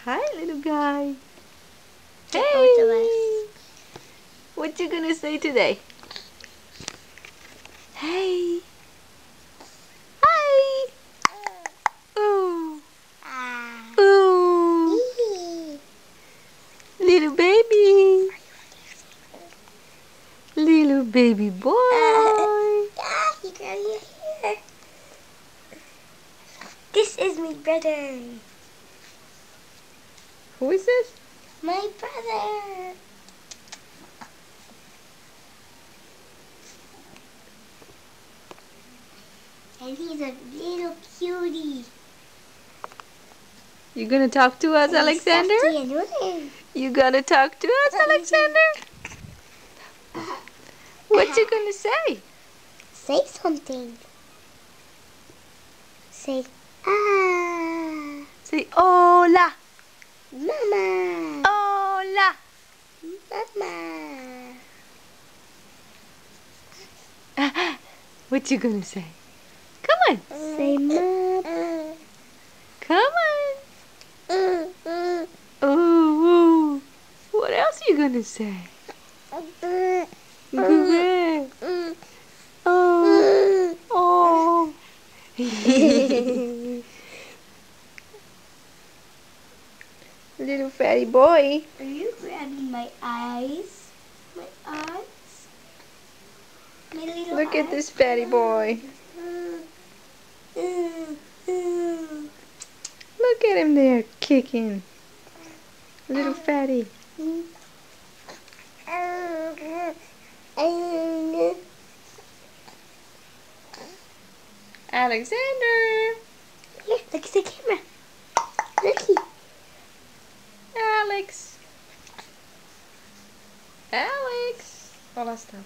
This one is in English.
Hi, little guy. To both of us. Hey! What you gonna say today? Hey! Hi! Ooh! Ooh! Little baby! Little baby boy! You got your hair. This is my brother. Who is this? My brother. And he's a little cutie. You gonna talk to us, And he's Alexander? stuffed in with You gonna talk to us, Alexander? What you gonna say? Say something. Say, ah. Say hola! Mama. Hola! Mama. What you gonna say? Come on! Say, Mama. Come on! Ooh! What else you gonna say? Good. Oh! Oh! Little fatty boy. Are you grabbing my eyes? My eyes? My little Look eyes? at this fatty boy. Look at him there kicking. Little fatty. Alexander. Here, look at the camera. Looky. Alex. Alex. Olha lá está.